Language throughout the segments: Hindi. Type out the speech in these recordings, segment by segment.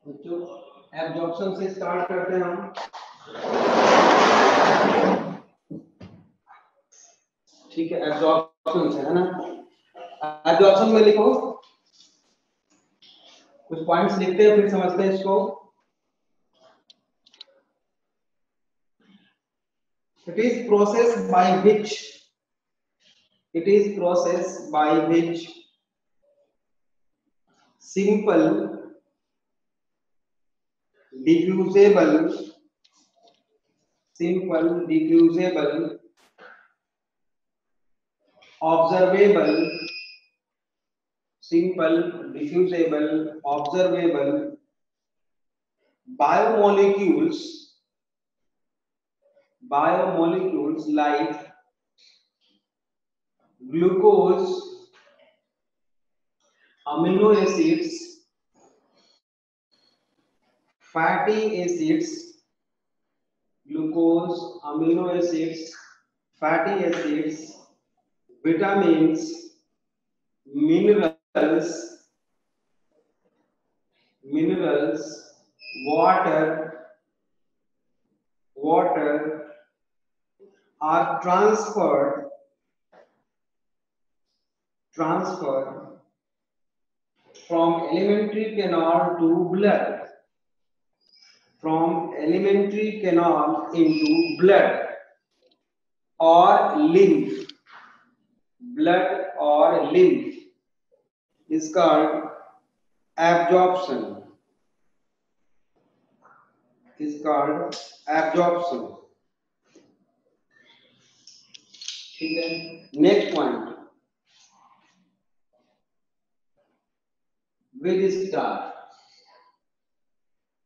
बच्चों एब्जॉर्प्शन से स्टार्ट करते हैं हम। ठीक है, एब्जॉर्प्शन से है ना। एब्जॉर्प्शन में लिखो, कुछ पॉइंट्स लिखते हैं फिर समझते हैं इसको। It is process by which simple, diffusible, observable biomolecules like glucose, amino acids, fatty acids, vitamins, minerals, water are transferred from elementary canal to blood, into blood or lymph. Is called absorption. ठीक है, next point with star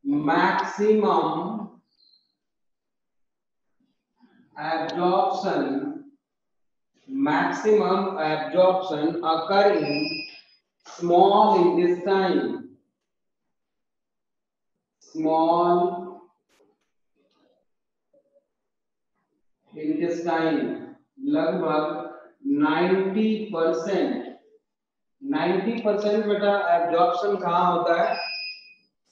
maximum absorption occur in small intestine लगभग 90% बेटा एब्जॉर्प्शन कहाँ होता है?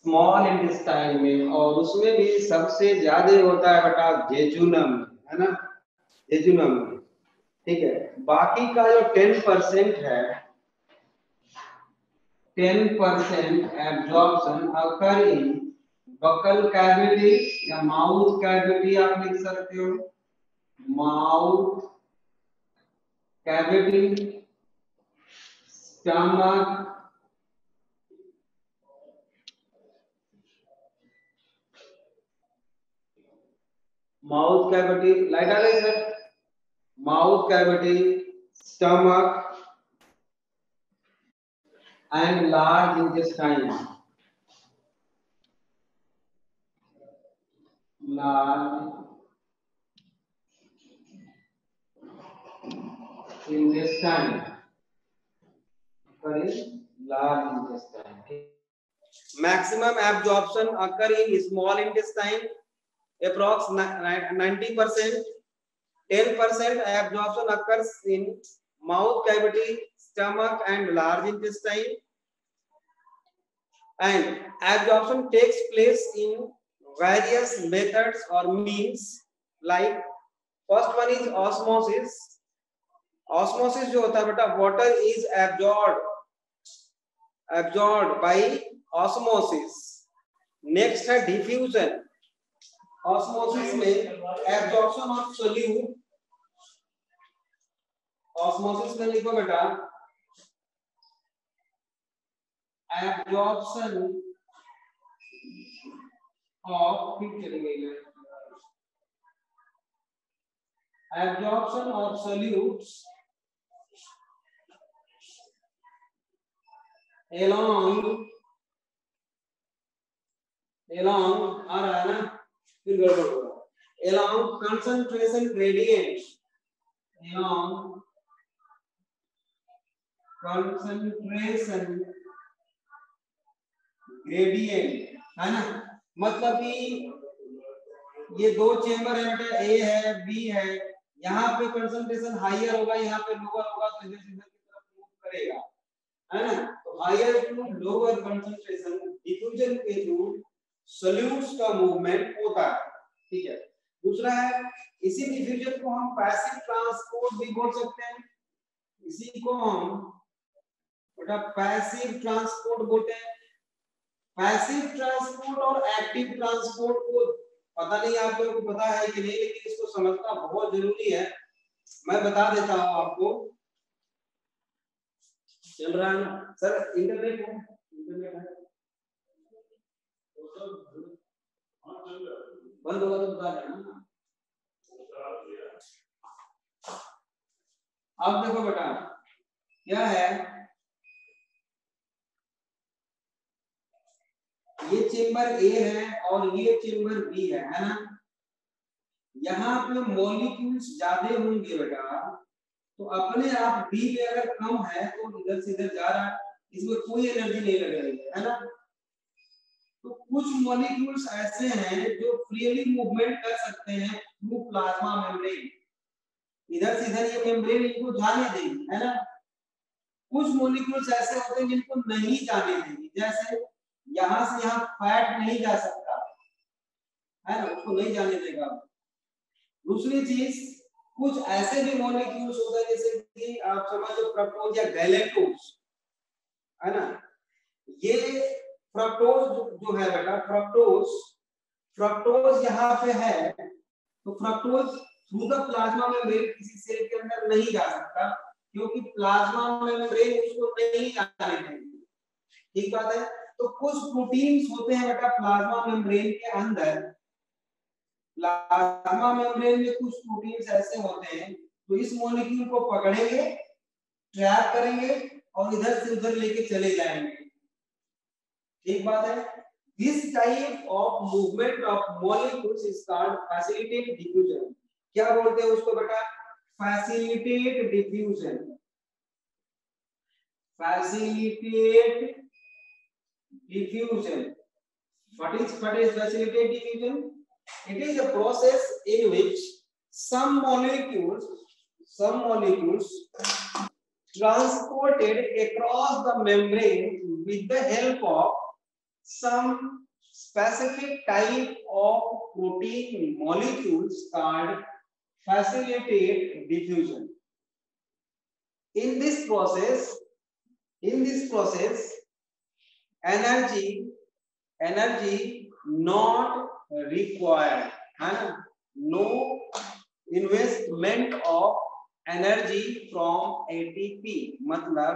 स्मॉल इंटेस्टाइन में, और उसमें भी सबसे ज्यादा होता है बेटा जेजुनम, है ना, जेजुनम में। ठीक है, बाकी का जो 10% है, 10% absorption occur in buccal cavity या माउथ कैविटी, आप लिख सकते हो mouth cavity, stomach, mouth cavity, light आ गई sir, mouth cavity, stomach and large intestine, Maximum absorption occur in small intestine, approx 90%. 10% absorption occurs in mouth cavity, stomach and large intestine. And absorption takes place in various methods or means, like first one is osmosis. Osmosis जो होता है बेटा, water is absorbed by osmosis. Next है diffusion. Osmosis में absorption of solute, osmosis में लिखो बेटा absorption of, फिर चली गई है, absorption of solutes along आ रहा है ना, फिर गड़बड़ हो रहा है, along concentration gradient, है ना। मतलब कि ये दो चेंबर है बेटा, ए है बी है, यहाँ पे कंसंट्रेशन हाईयर होगा, यहाँ पे लोअर होगा, तो इधर की तरफ मूव करेगा, है ना। तो higher to lower concentration diffusion के थ्रू सॉल्यूट्स का मूवमेंट होता है, ठीक है। दूसरा है इसी डिफ्यूजन को हम पैसिव ट्रांसपोर्ट भी बोल सकते हैं, इसी को हम बेटा पैसिव ट्रांसपोर्ट बोलते हैं। पैसिव ट्रांसपोर्ट और एक्टिव ट्रांसपोर्ट को पता नहीं आप लोगों को पता है कि नहीं, लेकिन इसको समझना बहुत जरूरी है। मैं बता देता हूं आपको। चल रहा है ना सर? इंटरनेट है, इंटरनेट है, बंद होगा तो बता देना। अब देखो बेटा क्या है, ये चेंबर ए है और ये चेंबर बी है ना। यहाँ पे मॉलिक्यूल्स ज्यादा होंगे बेटा, तो अपने आप बी में अगर कम है तो इधर से इधर जा रहा है, इसमें कोई एनर्जी नहीं लग रही है ना। तो कुछ मॉलिक्यूल्स ऐसे हैं जो फ्रीली मूवमेंट कर सकते हैं थ्रू प्लाज्मा मेम्ब्रेन, इधर से इधर ये मेम्ब्रेन इनको जाने देगी, है ना। कुछ मॉलिक्यूल्स ऐसे होते हैं जिनको नहीं जाने देगी, जैसे यहां से यहां फैट नहीं जा सकता है ना, उसको नहीं जाने देगा। दूसरी चीज, कुछ ऐसे भी मॉलिक्यूल्स होते हैं जैसे कि आप समझो फ्रक्टोज या गैलेक्टोज, है ना। ये फ्रक्टोज जो है बेटा, फ्रक्टोज यहाँ पे है, तो fructose through the plasma membrane किसी सेल के अंदर नहीं जा सकता, क्योंकि प्लाज्मा मेम्ब्रेन उसको नहीं जाने देगी, ठीक बात है। तो कुछ प्रोटीन्स होते हैं बेटा प्लाज्मा मेम्ब्रेन के अंदर, प्लाज्मा मेम्ब्रेन में कुछ प्रोटीन्स ऐसे होते हैं तो इस मॉलिक्यूल को पकड़ेंगे, ट्रैप करेंगे और इधर से उधर लेके चले जाएंगे, ठीक बात है। This type of movement of molecules is called facilitated diffusion. क्या बोलते हैं उसको बेटा? Facilitated diffusion. Facilitate diffusion. What is facilitated diffusion? It is a process in which some molecules transported across the membrane with the help of some specific type of protein molecules called facilitate diffusion. In this process, energy not required, है ना, no investment of energy from ATP, मतलब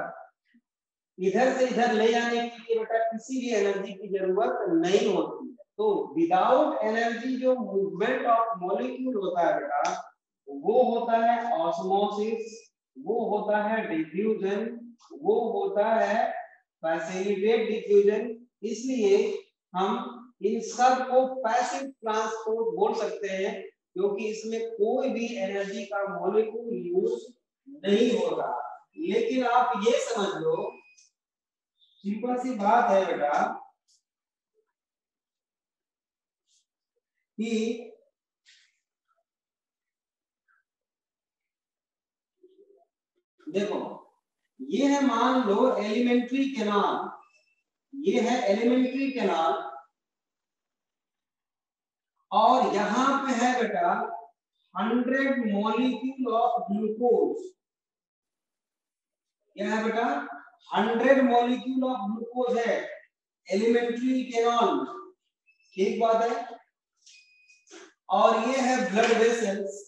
इधर से इधर ले जाने के लिए बेटा किसी भी एनर्जी की जरूरत नहीं होती है। तो विदाउट एनर्जी जो मूवमेंट ऑफ मॉलिक्यूल होता है बेटा, वो होता है ऑस्मोसिस, वो होता है डिफ्यूजन, वो होता है फैसिलिटेट डिफ्यूजन। इसलिए हम इन सब को पैसिव ट्रांसपोर्ट बोल सकते हैं, क्योंकि इसमें कोई भी एनर्जी का मॉलिक्यूल यूज नहीं होता। लेकिन आप ये समझ लो, सिंपल सी बात है बेटा कि देखो ये है, मान लो एलिमेंट्री कैनाल, ये है एलिमेंट्री कैनाल, और यहां पे है बेटा 100 मॉलिक्यूल ऑफ ग्लूकोज। क्या है बेटा? 100 मॉलिक्यूल ऑफ ग्लूकोज है एलिमेंट्री कैनाल, ठीक बात है। और ये है ब्लड वेसल्स,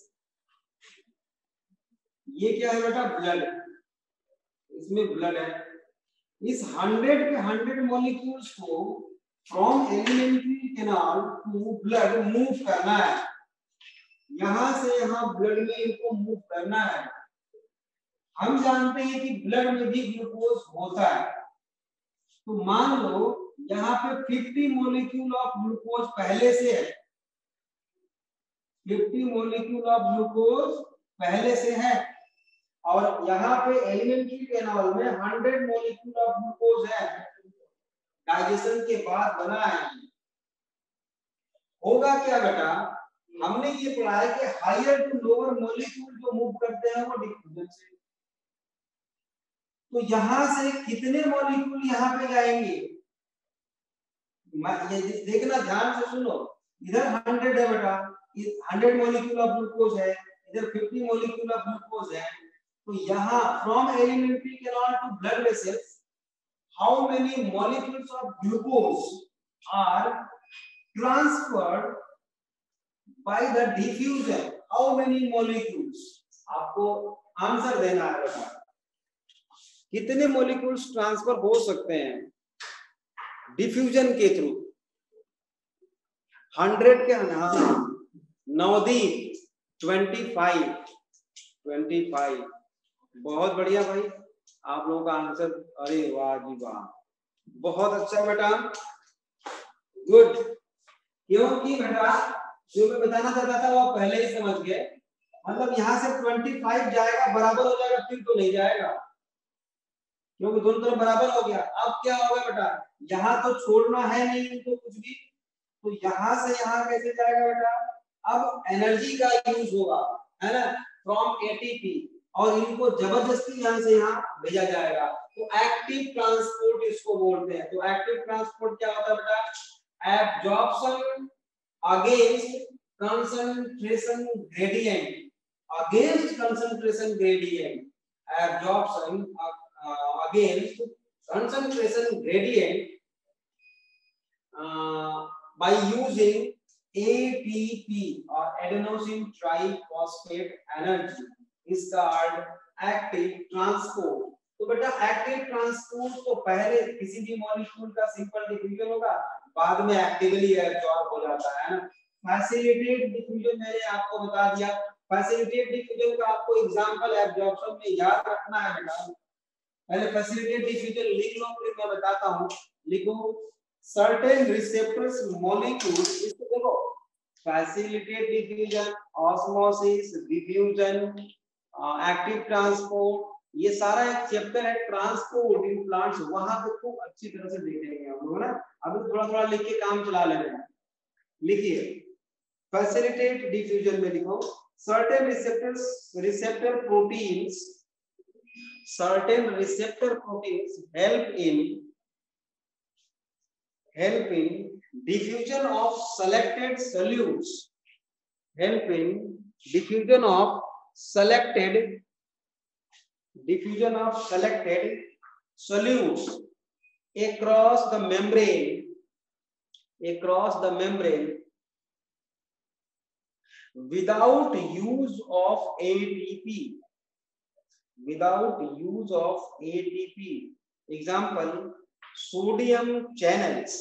ये क्या है बेटा? ब्लड, इसमें ब्लड है। इस 100 के 100 मॉलिक्यूल्स को from alimentary canal to blood move करना है, यहां से यहां ब्लड में इनको मूव करना है। हम जानते हैं कि ब्लड में भी ग्लूकोज होता है, तो मान लो यहाँ पे 50 मॉलिक्यूल ऑफ ग्लूकोज पहले से है, 50 मॉलिक्यूल ऑफ ग्लूकोज पहले से है, और यहाँ पे एलिमेंट्री कैनाल में 100 मॉलिक्यूल ऑफ ग्लूकोज है, डाइजेशन के बाद बना है। होगा क्या बेटा? हमने ये पढ़ा है कि हायर टू लोअर मॉलिक्यूल जो मूव करते हैं वो डिफ्यूजन से, तो यहां से कितने मॉलिक्यूल यहाँ पे जाएंगे, ये देखना ध्यान से सुनो। इधर 100 है बेटा, 100 मॉलिक्यूल ऑफ ग्लूकोज है, इधर 50 मॉलिक्यूल ऑफ ग्लूकोज है। तो यहाँ from alimentary canal to blood vessels how many molecules of glucose are transferred by the diffusion, how many molecules, आपको आंसर देना है बेटा। कितने मॉलिक्यूल्स ट्रांसफर हो सकते हैं डिफ्यूजन के थ्रू। 100 के नवदीप 25 बहुत बढ़िया भाई, आप लोगों का आंसर, अरे वाह जी वाह, बहुत अच्छा बेटा, गुड। क्योंकि बेटा जो मैं बताना चाहता था वो पहले ही समझ गए, मतलब यहाँ से 25 जाएगा बराबर हो जाएगा, फिर तो नहीं जाएगा क्योंकि दोनों तरफ बराबर हो गया। अब क्या होगा बेटा, यहाँ तो छोड़ना है नहीं तो कुछ भी, तो यहाँ से यहाँ कैसे जाएगा बेटा, अब एनर्जी का यूज होगा, है ना, फ्रॉम एटीपी, और इनको जबरदस्ती यहाँ से यहाँ भेजा जाएगा, तो एक्टिव ट्रांसपोर्ट इसको बोलते हैं। तो एक्टिव ट्रांसपोर्ट क्या होता है बेटा, absorption against concentration gradient, against concentration gradient, absorption against concentration gradient by using ATP or adenosine triphosphate energy is called active transport। तो बेटा एक्टिव ट्रांसपोर्ट तो पहले किसी भी मॉलिक्यूल का सिंपल डिफ्यूजन होगा, बाद में एक्टिवली एब्जॉर्ब हो जाता है ना। फैसिलिटेटेड डिफ्यूजन मैंने आपको बता दिया, फैसिलिटेटेड डिफ्यूजन का आपको एग्जांपल एब्जॉर्प्शन में याद रखना है बेटा। पहले फैसिलिटेटेड डिफ्यूजन लिख लो, फिर मैं बताता हूं। लिखो सर्टेन रिसेप्टर्स मॉलिक्यूल, इसको देखो, facilitated diffusion, osmosis, diffusion, active transport, ये सारा एक चैप्टर है ट्रांसपोर्ट इन प्लांट्स, वहां पे खूब अच्छी तरह से देखेंगे हम लोग ना। अभी थोड़ा थोड़ा लिख के काम चला ले रहे हैं। लिखिए फैसिलिटेटेड डिफ्यूजन में लिखो certain receptor proteins help in diffusion of selected solutes, across the membrane without use of ATP, example sodium channels।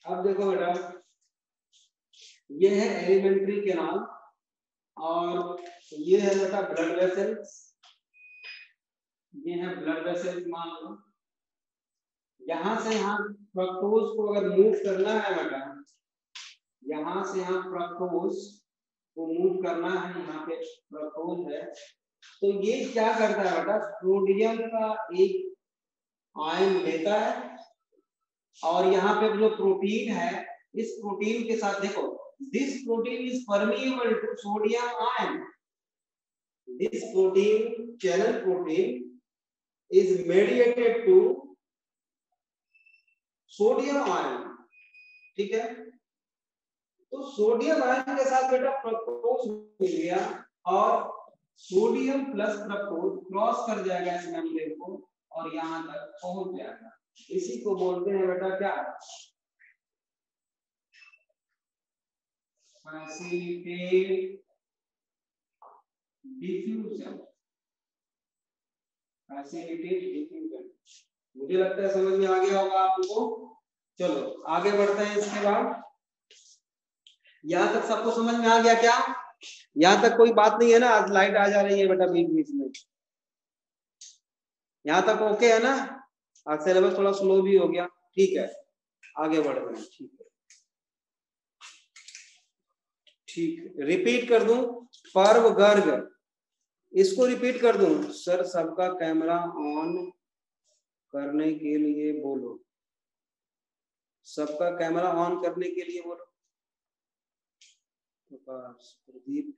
अब देखो बेटा, ये है एलिमेंट्री कैनाल और ये है बेटा ब्लड वेसल्स, ये है ब्लड वेसल्स मान लो। यहां से यहाँ फ्रक्टोज को अगर मूव करना है बेटा, यहाँ से यहाँ फ्रक्टोज को मूव करना है, यहाँ पे फ्रक्टोज है, तो ये क्या करता है बेटा, सोडियम का एक आयन लेता है और यहाँ पे जो प्रोटीन है, इस प्रोटीन के साथ देखो, this protein is permeable to sodium ion, this protein channel protein is mediated to sodium ion, ठीक है। तो सोडियम आयन के साथ बेटा फ्रक्टोज मिल गया और सोडियम प्लस फ्रक्टोज क्रॉस कर जाएगा इस मेम्ब्रेन को और यहां तक पहुंच जाएगा। इसी को बोलते हैं बेटा क्या, फैसिलिटेटेड डिफ्यूजन। मुझे लगता है समझ में आ गया होगा आप लोगों को। चलो आगे बढ़ते हैं। इसके बाद यहाँ तक सबको समझ में आ गया क्या? यहाँ तक कोई बात नहीं है ना? आज लाइट आ जा रही है बेटा बीच बीच में। यहाँ तक ओके है ना? आज सिलेबस थोड़ा स्लो भी हो गया, ठीक है, आगे बढ़ रहे हैं। ठीक है, ठीक, रिपीट कर दूं, पर्व गर्ग, इसको रिपीट कर दूं। सर सबका कैमरा ऑन करने के लिए बोलो, सबका कैमरा ऑन करने के लिए बोलो। प्रदीप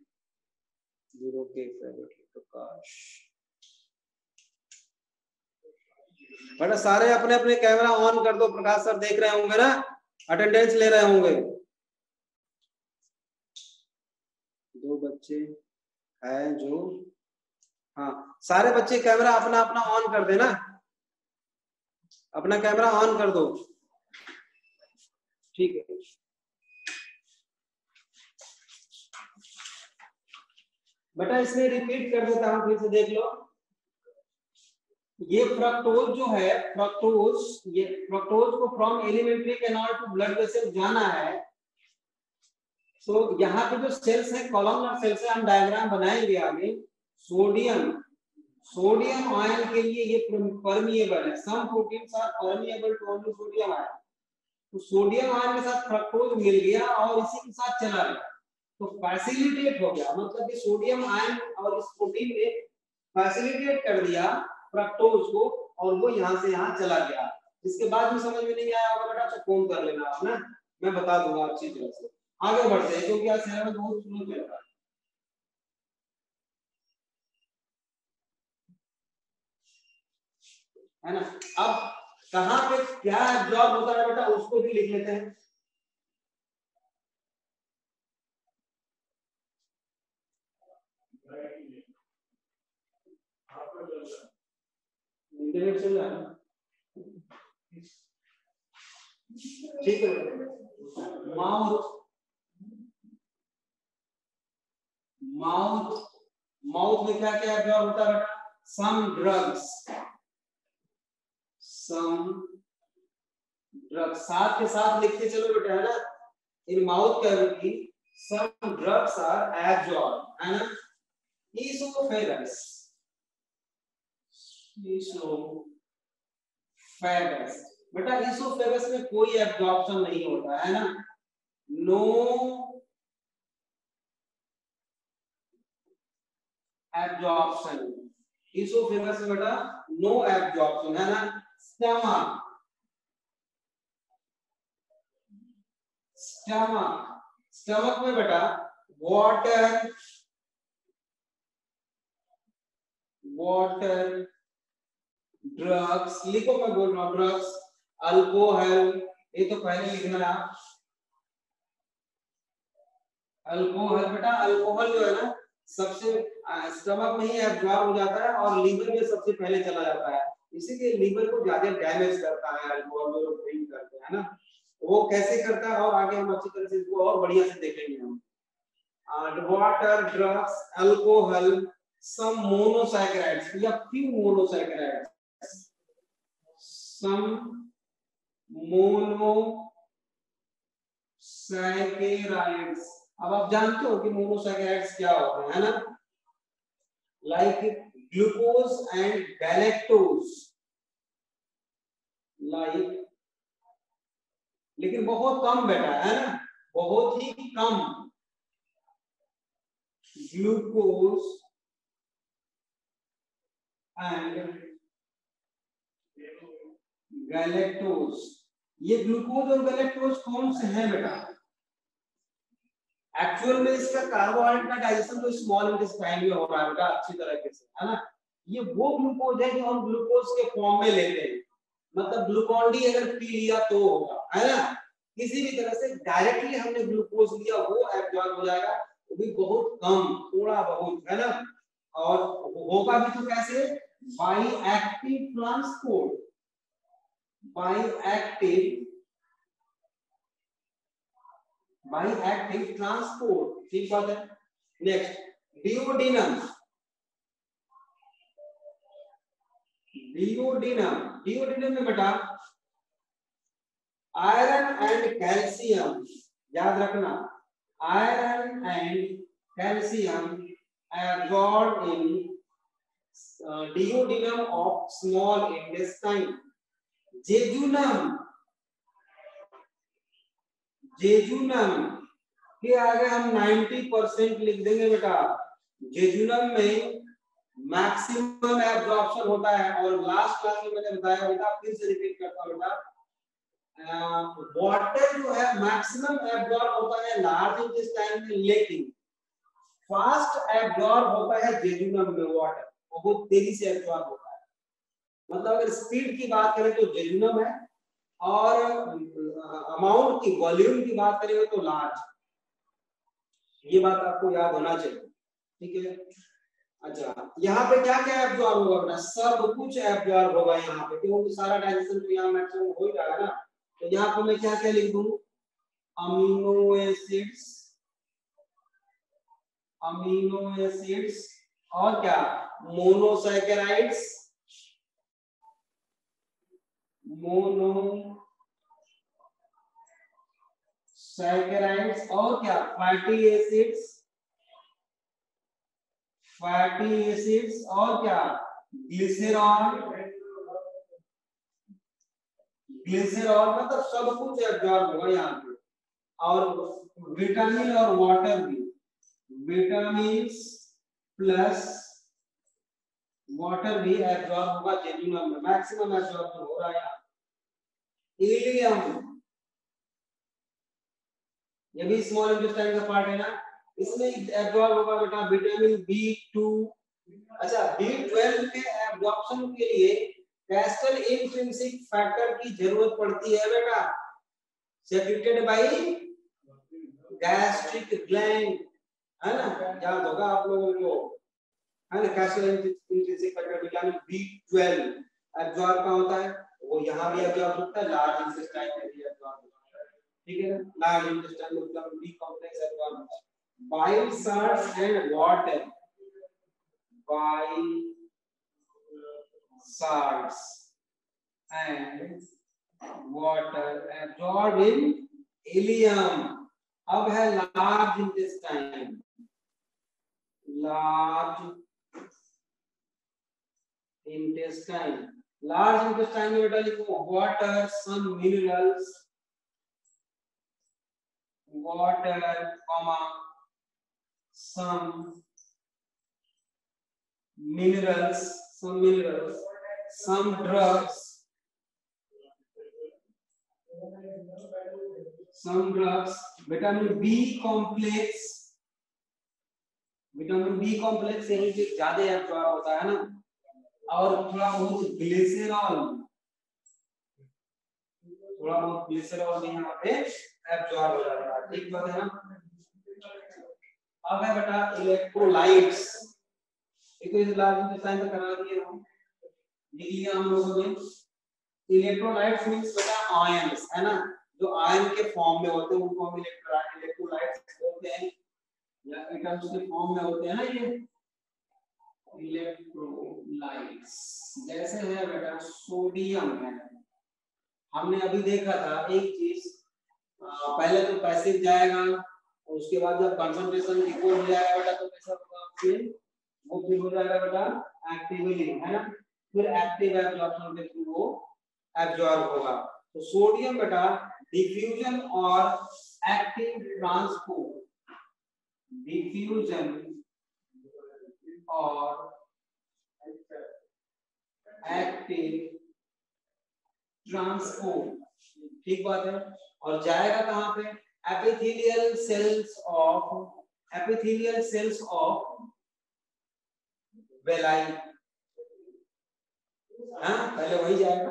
0 के प्रकाश। बेटा सारे अपने अपने कैमरा ऑन कर दो, प्रकाश सर देख रहे होंगे ना, अटेंडेंस ले रहे होंगे। 2 बच्चे हैं जो, हाँ सारे बच्चे कैमरा अपना अपना ऑन कर देना, अपना कैमरा ऑन कर दो, ठीक है। बेटा इसमें रिपीट कर देता हूं, फिर से देख लो। ये फ्रक्टोज जो है, ये फ्रक्टोज को from alimentary canal to blood vessel जाना है। तो यहाँ पे जो सेल्स है, कॉलमनर सेल्स है, हम डायग्राम बनाएंगे आगे। सोडियम आयन के लिए ये परमिएबल है। Some proteins are permeable to only sodium ion. तो सोडियम आयन के साथ फ्रक्टोज मिल गया और इसी के साथ चला गया, तो फैसिलिटेट हो गया, मतलब कि सोडियम आयन और इस प्रोटीन ने फैसिलिटेट कर दिया फ्रक्टोज को, और वो यहाँ से यहाँ चला गया। इसके बाद में समझ में नहीं आया होगा बेटा तो फोन कर लेना आप ना, मैं बता दूंगा अच्छी तरह से। आगे बढ़ते हैं क्योंकि आज सिलेबस बहुत स्लो चल रहा है ना। अब कहाँ पे क्या जॉब होता है बेटा उसको भी लिख लेते हैं। इंटरनेट चल रहा है, ठीक है। माउथ माउथ में क्या क्या जॉब होता है बेटा? सम ड्रग्स, साथ के साथ लिखते चलो बेटा, है ना। In mouth cavity some drugs are absorb, है ना। इसोफेगस बेटा, इसोफेगस में कोई एब्जॉर्प्शन नहीं होता है ना, नो एब्जॉर्प्शन। इसोफेगस में बेटा नो एब्जॉर्प्शन, है ना। स्टमक में बेटा वाटर ड्रग्स, लिखो, मैं बोल रहा हूँ ड्रग्स, अल्कोहल, ये तो पहले लिखना है आप। अल्कोहल बेटा, अल्कोहल जो है ना सबसे स्टमक में ही एब्जॉर्ब हो जाता है और लीवर में सबसे पहले चला जाता है, इसीलिए लीवर को ज्यादा डैमेज करता है अल्कोहल जो लोग ड्रिंक करते हैं, है ना। वो कैसे करता है और आगे हम अच्छी तरह से इसको और बढ़िया से देखेंगे हम। वाटर ड्रग्स अल्कोहल सम मोनोसैकेराइड्स या फ्यू मोनोसैकेराइड्स, सम मोनोसैकेराइड्स। अब आप जानते हो कि मोनोसैकेराइड्स क्या होते हैं, है ना, like glucose and galactose, like, लेकिन बहुत कम बेटा, है ना, बहुत ही कम। ग्लूकोज एंड गैलेक्टोज, ये ग्लूकोज और गैलेक्टोज कौन से हैं बेटा? एक्चुअल में इसका कार्बोहाइड्रेट का डाइजेशन तो स्मॉल इंटेस्टाइन में हो रहा है बेटा अच्छी तरीके से, है ना। ये वो ग्लूकोज है जो हम ग्लूकोज के फॉर्म में लेते हैं, मतलब ग्लूकोन डी अगर पी लिया तो होगा, है ना। किसी भी तरह से डायरेक्टली हमने ग्लूकोज लिया वो एब्जॉर्ब हो जाएगा, वो भी बहुत कम, थोड़ा बहुत, है ना। और होगा भी तो कैसे? By active transport, by active transport, ठीक बात है। नेक्स्ट डिओडिनम, डिओडिनम में बेटा आयरन एंड कैल्शियम, याद रखना, iron and calcium absorb in duodenum of small intestine. Jejunum के आगे हम 90% लिख देंगे बेटा। जेजुनम में मैक्सिमम एब्जॉर्प्शन होता है, और लास्ट क्लास में मैंने बताया बेटा, फिर से रिपीट करता हूं बेटा, वाटर जो है मैक्सिमम एब्जॉर्ब होता है लार्ज इंटेस्टाइन में, लेकिन फास्ट एब्जॉर्ब होता है जेजुनम में वाटर, वो बहुत तेजी से एब्जॉर्ब होता है। मतलब अगर स्पीड की बात करें तो जेजुनम है, और अमाउंट की, वॉल्यूम की बात करेंगे तो लार्ज। ये बात आपको याद होना चाहिए, ठीक है। अच्छा, यहाँ पे क्या क्या एब्जॉर्ब होगा बेटा? सब कुछ एब्जॉर्ब होगा यहाँ पे, क्योंकि सारा डाइजेशन तो यहाँ मैक्सिमम हो ही रहा है ना। तो यहाँ पे मैं क्या क्या लिख दूं? अमीनो एसिड्स, अमीनो एसिड्स, और क्या? मोनोसैकेराइड्स, मोनोसैकेराइड्स, और क्या? फैटी एसिड्स, फैटी एसिड्स, और क्या? ग्लिसरॉल, ग्लिसरॉल, मतलब सब कुछ एब्जॉर्ब होगा यहाँ पे। और विटामिन और वाटर भी, विटामिन प्लस वाटर भी एब्जॉर्ब होगा जेजुनम में, मैक्सिमम एब्जॉर्ब हो रहा है यहाँ। इलियम, ये भी स्मॉल इंटेस्टाइन का पार्ट है ना, इसमें एब्जॉर्ब होगा बेटा विटामिन B2। अच्छा, B12 के एब्जॉर्प्शन के लिए कैस्टल इंट्रिंसिक फैक्टर की जरूरत पड़ती है बेटा, सेक्रेटेड बाय गैस्ट्रिक ग्लैंड, है ना, याद होगा आप लोगों को, है ना। Castle intrinsic factor vitamin B12 absorb का होता है, वो यहाँ भी एब्जॉर्ब होता है, लार्ज इंटेस्टाइन में भी एब्जॉर्ब होता है, ठीक है। लार्ज इंटेस्टाइन में विटामिन बी कॉम्प्लेक्स एब्जॉर्ब होता है। Bile salts and water, bile salts and water absorbed in ileum। अब है large intestine, large intestine, large intestine में बेटा लिखो water, some minerals, water comma some minerals, some drugs, vitamin B complex, vitamin B complex यही से ज्यादा एब्जॉर्ब होता है ना, और थोड़ा बहुत ग्लिसरॉल, थोड़ा बहुत ग्लिसरॉल भी यहाँ पे एब्जॉर्ब हो जाता है, ठीक बात है ना। अब है बेटा इलेक्ट्रोलाइट्स, एक तो लार्ज इंटेस्टाइन में करा दिए हम, लिख लिया हम लोगों ने। इलेक्ट्रोलाइट्स मींस बेटा आयंस, है ना, जो आयन के फॉर्म में होते हैं उनको हम इलेक्ट्रोलाइट्स बोलते हैं, या एटम्स के फॉर्म में होते हैं ना ये इलेक्ट्रोलाइट्स। जैसे है बेटा सोडियम है, हमने अभी देखा था एक चीज, पहले तो पैसिव जाएगा, उसके बाद जब कंसंट्रेशन इक्वल हो जाएगा बेटा तो कैसा होगा, फिर वो फिर हो जाएगा बेटा एक्टिवली, है ना, फिर एक्टिव एब्जॉर्प्शन के थ्रू वो एब्जॉर्ब होगा। तो सोडियम बेटा डिफ्यूजन और एक्टिव ट्रांसपोर्ट, डिफ्यूजन और एक्टिव ट्रांसपोर्ट, ठीक बात है। और जाएगा कहां पे? एपिथेलियल सेल्स ऑफ वेलाई, हाँ पहले वही जाएगा,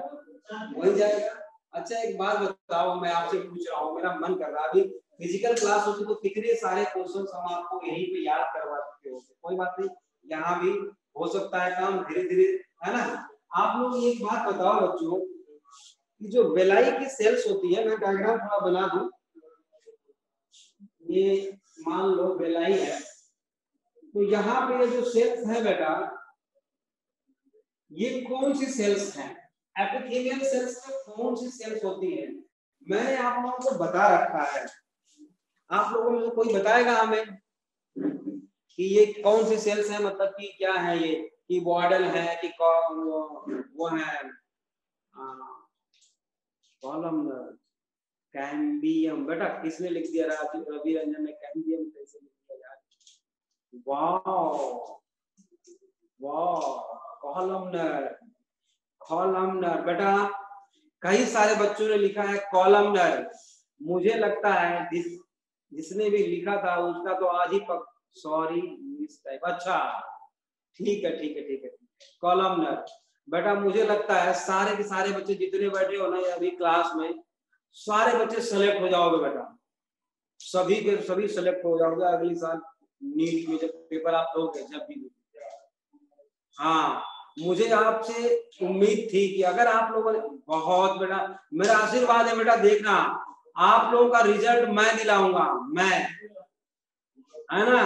अच्छा एक बात बताओ, मैं आपसे पूछ रहा हूँ, मेरा मन कर रहा है, अभी फिजिकल क्लास होती तो कितने सारे क्वेश्चंस हम आपको यहीं पे याद करवा सकते हो, कोई बात नहीं, यहाँ भी हो सकता है काम धीरे धीरे, है ना। आप लोग एक बात बताओ बच्चों, कि जो वेलाई की सेल्स होती है, मैं डायग्राम थोड़ा बना दूं, ये मान लो वेलाई है, तो यहाँ पे जो सेल्स है बेटा, ये कौन सी सेल्स हैं? एपिथेलियल सेल्स में कौन सी सेल्स होती है? मैंने आप लोगों को बता रखा है, आप लोगों में कोई बताएगा हमें कि ये कौन सी सेल्स है, मतलब कि क्या है ये, कि बॉर्डल है कि वो है कॉलमनर, कैम्बियम, बेटा किसने लिख दिया? रवि रंजन ने कैम्बियम कैसे लिख दिया यार, वाह कॉलमनर, कॉलमनर बेटा, कई सारे बच्चों ने लिखा है कॉलमनर, मुझे लगता है जिसने भी लिखा था उसका तो आज ही सॉरी इस टाइप, अच्छा ठीक है ठीक है ठीक है। कॉलमनर बेटा मुझे लगता है सारे के सारे बच्चे जितने बैठे हो ना अभी क्लास में, सारे बच्चे सेलेक्ट हो जाओगे बेटा, सभी के सभी सेलेक्ट हो जाओगे अगली साल नीट में जब पेपर आप दोगे जब भी। हाँ मुझे आपसे उम्मीद थी कि अगर आप लोगों ने बहुत बेटा, मेरा आशीर्वाद है बेटा, देखना आप लोगों का रिजल्ट मैं दिलाऊंगा, मैं, है ना,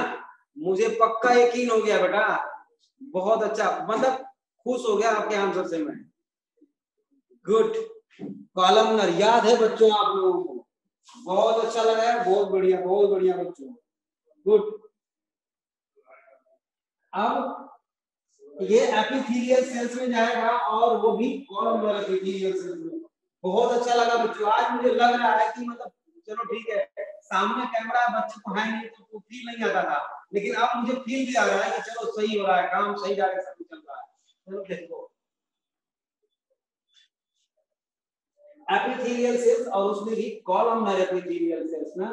मुझे पक्का यकीन हो गया बेटा, बहुत अच्छा, मतलब खुश हो गया आपके आंसर से मैं। गुड, कॉलमनर याद है बच्चों आप लोगों को, बहुत अच्छा लगा है, बहुत बढ़िया बच्चों, गुड। अब ये एपिथेलियल सेल्स में जाएगा और वो भी कॉलमनर एपिथेलियल सेल्स में। बहुत अच्छा लगा बच्चों, आज मुझे लग रहा है कि मतलब चलो ठीक है, सामने कैमरा बच्चे को है नहीं तो फील नहीं आता था, लेकिन अब मुझे फील भी आ रहा है कि चलो सही हो रहा है काम, सही डायरेक्शन में चल रहा है। चलो देखो एपिथेलियल सेल्स और उसमें भी कॉलमनर एपिथेलियल सेल्स ना,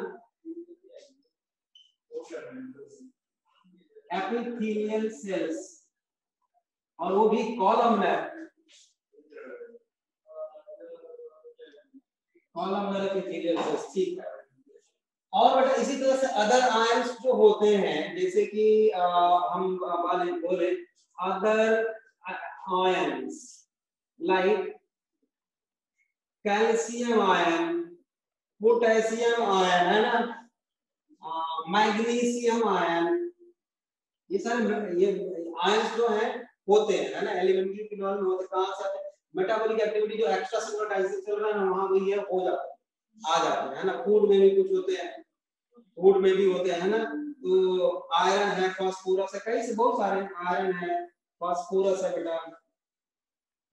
एपिथेलियल सेल्स और वो भी कॉलमनर एपिथेलियल सेल्स, ठीक है। और बेटा इसी तरह से अदर आयंस जो होते हैं, जैसे कि हम बोले other ions like calcium ion, potassium ion, है ना, मैग्नीशियम आयन, ये सारे ये आयंस जो है होते हैं, है ना, एलिमेंट्री फिनोल में होते, कहां से आते हैं, मेटाबॉलिक एक्टिविटी जो एक्स्ट्रा सेलुलर डाइजेशन चल रहा है ना वहां भी ये हो जाता है, आ जाते हैं, है ना, फूड में भी कुछ होते हैं, फूड में भी होते हैं ना, तो आयरन है, फास्फोरस है, कई से बहुत सारे आयरन है, फास्फोरस है बेटा,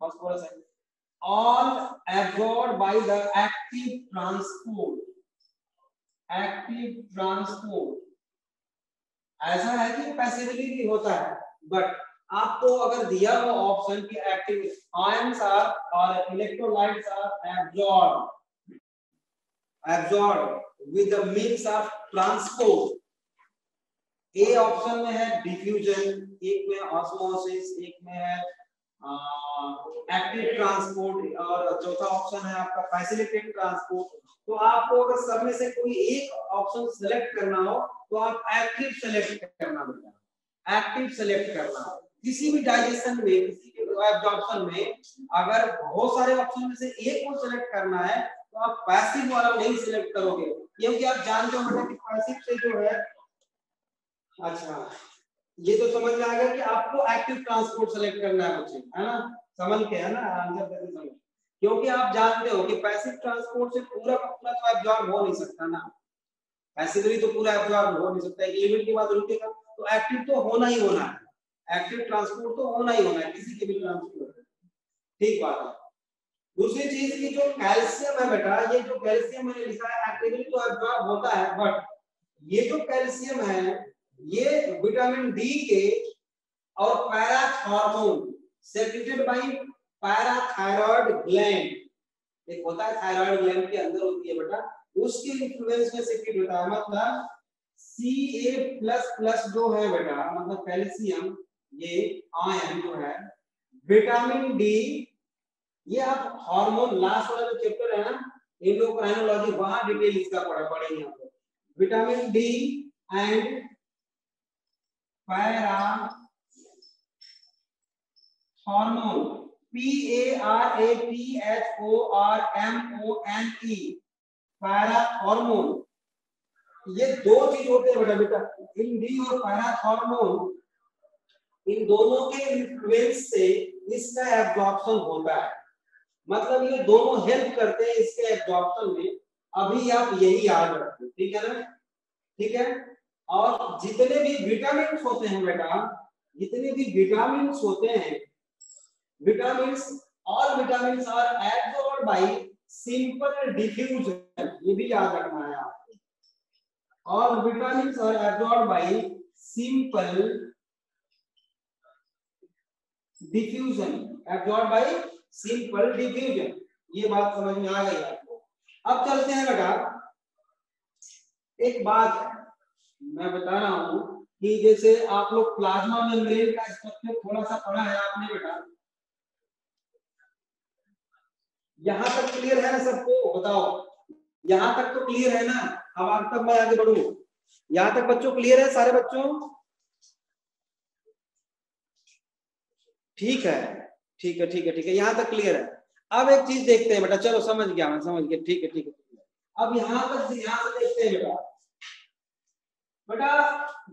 फास्फोरस है, all absorbed by the active transport, active transport। ऐसा है कि पैसिवली भी होता है, बट आपको अगर दिया हो ऑप्शन की एक्टिव आयंस आर और electrolytes are absorb with the means of transport, A option में है डिफ्यूजन, एक में ऑस्मोसिस, एक में है एक्टिव ट्रांसपोर्ट और चौथा ऑप्शन है आपका फैसिलिटेटेड ट्रांसपोर्ट। तो आपको अगर सब में से कोई एक ऑप्शन सेलेक्ट करना हो तो आप एक्टिव सेलेक्ट करना होगा, एक्टिव सेलेक्ट करना। किसी भी डाइजेशन में, किसी भी एब्जॉर्प्शन में अगर बहुत सारे ऑप्शन में से एक को सेलेक्ट करना है तो आप पैसिव वाला नहीं सिलेक्ट करोगे, क्योंकि आप जानते हो कि पैसिव से जो है, अच्छा ये तो समझ में आ गया कि आपको एक्टिव ट्रांसपोर्ट सेलेक्ट करना है बच्चे, है ना, समझ के, है ना, आंसर करके समझ, क्योंकि आप जानते हो कि पैसिव ट्रांसपोर्ट से पूरा का पूरा तो एब्जॉर्ब हो नहीं सकता ना, पैसिवली तो पूरा एब्जॉर्ब हो नहीं सकता, एक लिमिट के बाद रुकेगा, तो एक्टिव तो होना ही होना है, एक्टिव ट्रांसपोर्ट तो होना ही होना है किसी के भी ट्रांसपोर्ट, ठीक बात है। दूसरी चीज की जो कैल्शियम है बेटा, ये जो कैल्शियम मैंने लिखा है एक्टिवली तो एब्जॉर्ब होता है, बट ये जो कैल्शियम है ये विटामिन डी के और parathormone secreted bye parathyroid gland, एक होता है थायराइड ग्लैंड के अंदर होती है बेटा, उसके इन्फ्लुएंस में सेक्रेट होता है, मतलब Ca++ जो है बेटा, मतलब कैल्शियम, ये आयन जो है, विटामिन डी, ये आप हार्मोन लास्ट वाला जो चैप्टर है ना एंडोक्राइनोलॉजी, वहां डिटेल इसका पढ़ेंगे आप लोग, vitamin D and para hormone, PARATHORMONE, para hormone, ये दो चीज होते हैं बेटा, इन डी और पैरा हार्मोन, इन दोनों के इन्फ्लुएंस से इसका एब्जॉर्प्शन होता है, मतलब ये दोनों हेल्प करते हैं इसके एब्जॉर्प्शन में, अभी आप यही याद रखें, ठीक है ना, ठीक है। और जितने भी विटामिन होते हैं बेटा, जितने भी विटामिन होते हैं, vitamins, all vitamins are absorbed by simple diffusion, ये भी याद रखना है आपको, all vitamins are absorbed by simple diffusion, absorbed by simple diffusion, ये बात समझ में आ गई आपको। अब चलते हैं बेटा, एक बात मैं बता रहा हूं कि जैसे आप लोग प्लाज्मा मेम्ब्रेन का स्ट्रक्चर थोड़ा सा पढ़ा है आपने बेटा, यहां तक क्लियर है ना सबको? बताओ, यहां तक तो क्लियर है ना? अब आप तक मैं आगे बढ़ू, यहां तक बच्चों क्लियर है सारे बच्चों? ठीक है, ठीक है, ठीक है, ठीक है, यहां तक क्लियर है। अब एक चीज देखते हैं बेटा, चलो समझ गया मैं, समझ गया, ठीक है, ठीक है। अब यहां तक ध्यान से देखते हैं बेटा, बेटा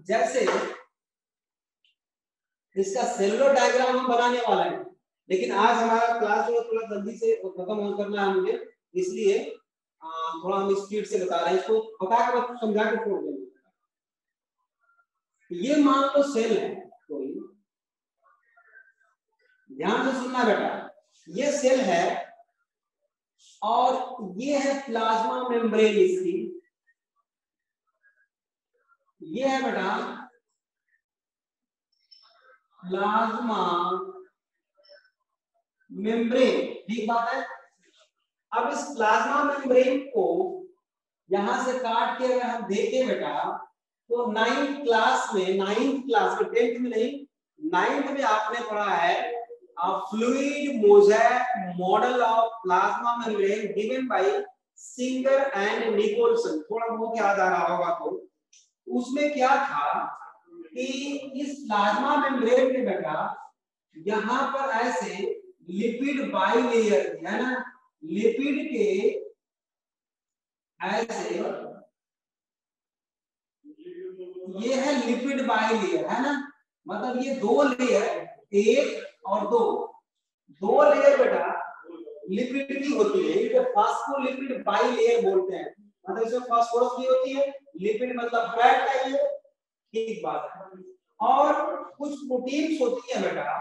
जैसे इसका सेलुलर डायग्राम हम बनाने वाला है, लेकिन आज हमारा क्लास जो थोड़ा जल्दी से खत्म हो करना है मुझे, इसलिए थोड़ा हम स्पीड से बता रहे हैं, इसको बता के समझा के छोड़ देंगे। ये मान लो सेल है कोई, ध्यान से सुनना बेटा, ये सेल है और ये है प्लाज्मा मेम्ब्रेन इसकी, ये है बेटा प्लाज्मा मेम्ब्रेन, ठीक बात है। अब इस प्लाज्मा मेम्ब्रेन को यहां से काट के अगर हम देखें बेटा, तो 9th क्लास में, 10th में नहीं, 9th में आपने पढ़ा है fluid mosaic model of plasma membrane given by Singer and Nicolson, थोड़ा बहुत याद आ रहा होगा तो। उसमें क्या था कि इस प्लाज्मा मेम्ब्रेन में बेटा यहां पर ऐसे लिपिड बाइलेयर है ना, लिपिड के ऐसे, ये है लिपिड बाइलेयर है ना, मतलब ये दो लेयर, एक और दो लेयर बेटा लिपिड की होती है, इसे फास्फोलिपिड बाइलेयर बोलते हैं, मतलब इसमें फास्फोरस भी होती है, लिपिड मतलब फैट का ये, ठीक बात है। और कुछ प्रोटीन्स होती है बेटा,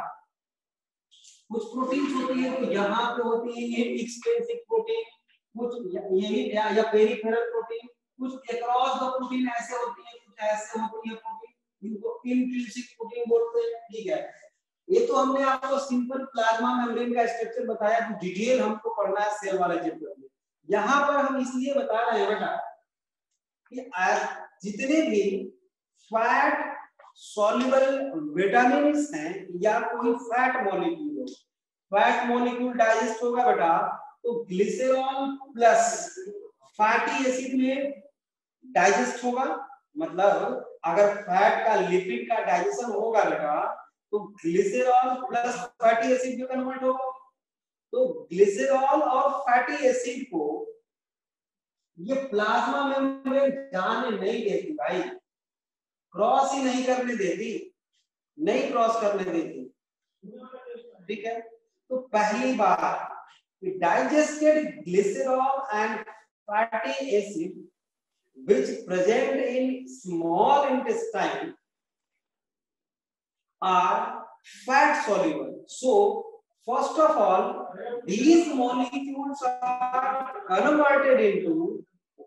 कुछ प्रोटीन्स होती है तो यहाँ पे होती है ये एक्सट्रिंसिक प्रोटीन, कुछ यही या पेरिफेरल प्रोटीन, कुछ अक्रॉस द प्रोटीन ऐसे होती है, कुछ ऐसे होती है प्रोटीन, इनको इंट्रिंसिक प्रोटीन बोलते हैं, ठीक है। ये तो हमने आपको सिंपल प्लाज्मा मेम्ब्रेन का स्ट्रक्चर बताया, तो डिटेल हमको पढ़ना है सेल वाले चैप्टर में। यहाँ पर हम इसलिए बता रहे हैं बेटा कि जितने भी फैट सॉल्युबल विटामिन्स हैं या कोई फैट मॉलिक्यूल हो, फैट मॉलिक्यूल डाइजेस्ट होगा बेटा तो ग्लिसरॉल प्लस फैटी एसिड में डाइजेस्ट होगा, मतलब अगर फैट का लिपिड का डाइजेशन होगा बेटा तो ग्लिसरॉल प्लस फैटी एसिड में कन्वर्ट होगा। तो ग्लिसरॉल और फैटी एसिड को ये प्लाज्मा मेम्ब्रेन जाने नहीं देती भाई, क्रॉस ही नहीं करने देती, नहीं क्रॉस करने देती, ठीक है। तो पहली बात, digested glycerol and fatty acid which present in small intestine are fat soluble. So first of all, these molecules are converted into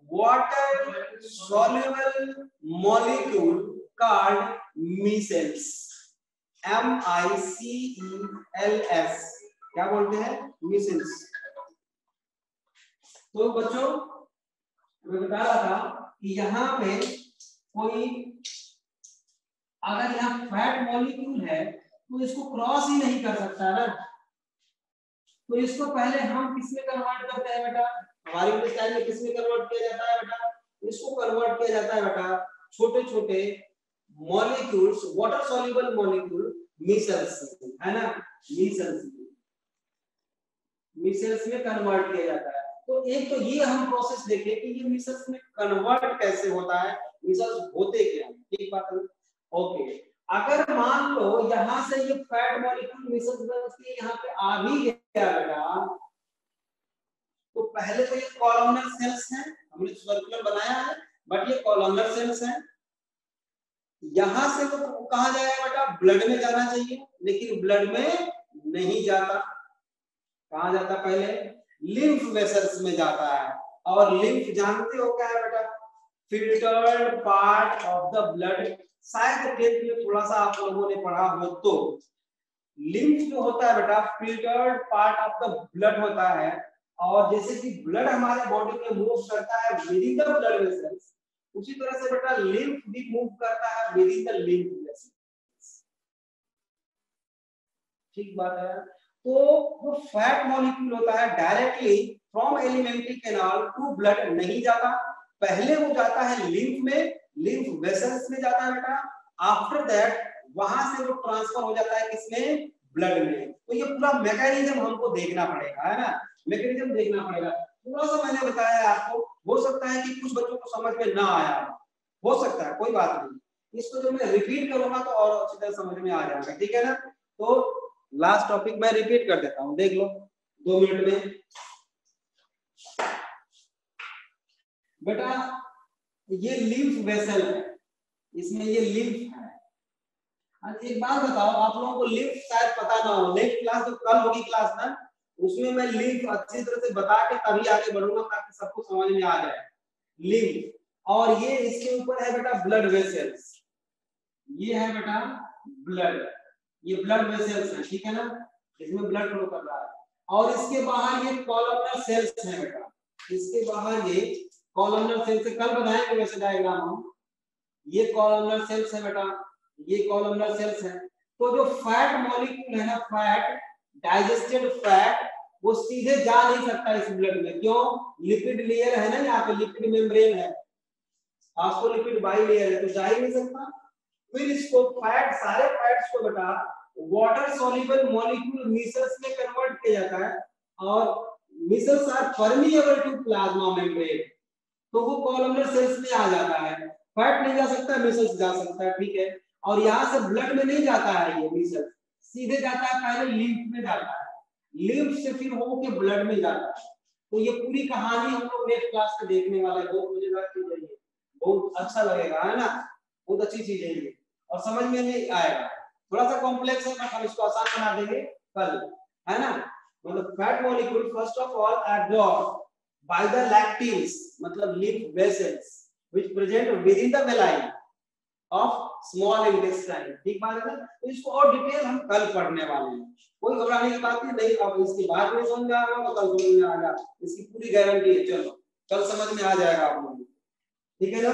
water soluble molecule called micelles, MICELS, क्या बोलते हैं? micelles। तो बच्चों मैं बता रहा था कि यहाँ पे कोई अगर यहाँ फैट मॉलिक्यूल है तो इसको क्रॉस ही नहीं कर सकता ना, तो इसको पहले हम किसमें कन्वर्ट करते हैं बेटा, हमारे इंटेस्टाइन में किसमें कन्वर्ट किया जाता है बेटा, इसको कन्वर्ट किया जाता है बेटा छोटे छोटे molecules, water soluble molecule micelles, है ना, मिसेल्स में कन्वर्ट किया जाता है। तो एक तो ये हम प्रोसेस देखें कि ये मिसेल्स में कन्वर्ट कैसे होता है, मिसेल्स होते क्या है, ठीक बात है। ओके, अगर मान लो यहां से ये फैट मॉलिक्यूल मिसेल्स बन के यहां पे आ भी गया बेटा, तो पहले तो ये कॉलमनर सेल्स हैं, हमने सर्कुलर बनाया है बट ये कॉलमनर सेल्स हैं, यहां से वो कहां जाएगा बेटा, ब्लड में जाना चाहिए, लेकिन ब्लड में नहीं जाता, कहां जाता, पहले लिम्फ वेसल्स में जाता है, और लिम्फ जानते हो क्या है बेटा, filtered part of the blood, शायद 10th में थोड़ा सा आप लोगों ने पढ़ा हो तो, लिम्फ जो होता है बेटा filtered part of the blood होता है, और जैसे कि ब्लड हमारे बॉडी में मूव करता है within the blood vessels, उसी तरह से बेटा लिम्फ भी मूव करता है within the lymph vessels. ठीक बात है। तो जो फैट मॉलिक्यूल होता है directly from alimentary canal to blood नहीं जाता, पहले वो जाता है लिम्फ में, लिम्फ वेसल्स में जाता है बेटा। आफ्टर दैट वहां से वो ट्रांसफर हो जाता है किसमें, ब्लड में। तो ये पूरा मैकेनिज्म हमको देखना पड़ेगा, है ना, मैकेनिज्म देखना पड़ेगा। थोड़ा सा मैंने बताया आपको, हो सकता है कि कुछ बच्चों को समझ में ना आया हो सकता है, कोई बात नहीं, इसको जो मैं रिपीट करूंगा तो और अच्छी तरह समझ में आ जाएगा, ठीक है ना। तो लास्ट टॉपिक मैं रिपीट कर देता हूं, देख लो 2 मिनट में। बेटा ये लिम्फ वेसल है, इसमें ये लिम्फ है। आज एक बात बताओ, आप लोगों को लिम्फ शायद पता ना हो, नेक्स्ट क्लास जो कल होगी क्लास ना, उसमें मैं लिम्फ अच्छी तरह से बता के तभी आगे बढ़ूंगा ताकि सबको समझ में आ जाए लिम्फ। और ये इसके ऊपर है बेटा ब्लड वेसल्स, ये है बेटा ब्लड, ये ब्लड वेसल्स है, ठीक है ना, इसमें ब्लड फ्लो कर रहा है। और इसके बाहर ये कॉलमनर सेल्स है बेटा, इसके बाहर ये कॉलमनर सेल्स है, कल बनाएंगे वैसे डायग्राम हम। ये कॉलमनर सेल्स है बेटा, ये कॉलमनर सेल्स है। तो जो फैट मॉलिक्यूल है ना, फैट डाइजेस्टेड फैट, वो सीधे जा नहीं सकता इस ब्लड में, क्यों, लिपिड लेयर है ना यहाँ पे, लिपिड मेम्ब्रेन है, फॉस्फोलिपिड बाइलेयर है, तो जा ही नहीं सकता। फिर इसको फैट, सारे फैट्स को बेटा वाटर सॉल्युबल मॉलिक्यूल मिसल्स में कन्वर्ट किया जाता है, और micelles are permeable to plasma membrane, तो वो कॉलमनर सेल्स में आ जाता है। फैट नहीं जा सकता, मिसल्स जा सकता है, ठीक है। और यहाँ से ब्लड में नहीं जाता है ये मिसल्स, सीधे जाता है पहले लिम्फ में जाता है, लिम्फ से फिर होके ब्लड में जाता है। तो ये पूरी कहानी हम लोग नेक्स्ट क्लास में देखने वाले हैं, बहुत मजेदार चीज है ये, बहुत अच्छा लगेगा, है ना, बहुत अच्छी चीज है ये, और समझ में नहीं आएगा, थोड़ा सा कॉम्प्लेक्स है, हम इसको आसान बना देंगे कल, है ना। मतलब fat molecule first of all absorb by the lacteals, मतलब lymph vessels which present within the villi of small intestine, ठीक बात है ना। तो इसको और डिटेल हम कल पढ़ने वाले हैं, कोई घबराने की बात नहीं। अब इसके बाद में समझ में आ रहा होगा, कल समझ में आ जाएगा, इसकी पूरी गारंटी है। चलो कल समझ में आ जाएगा आप लोगों को, ठीक है ना।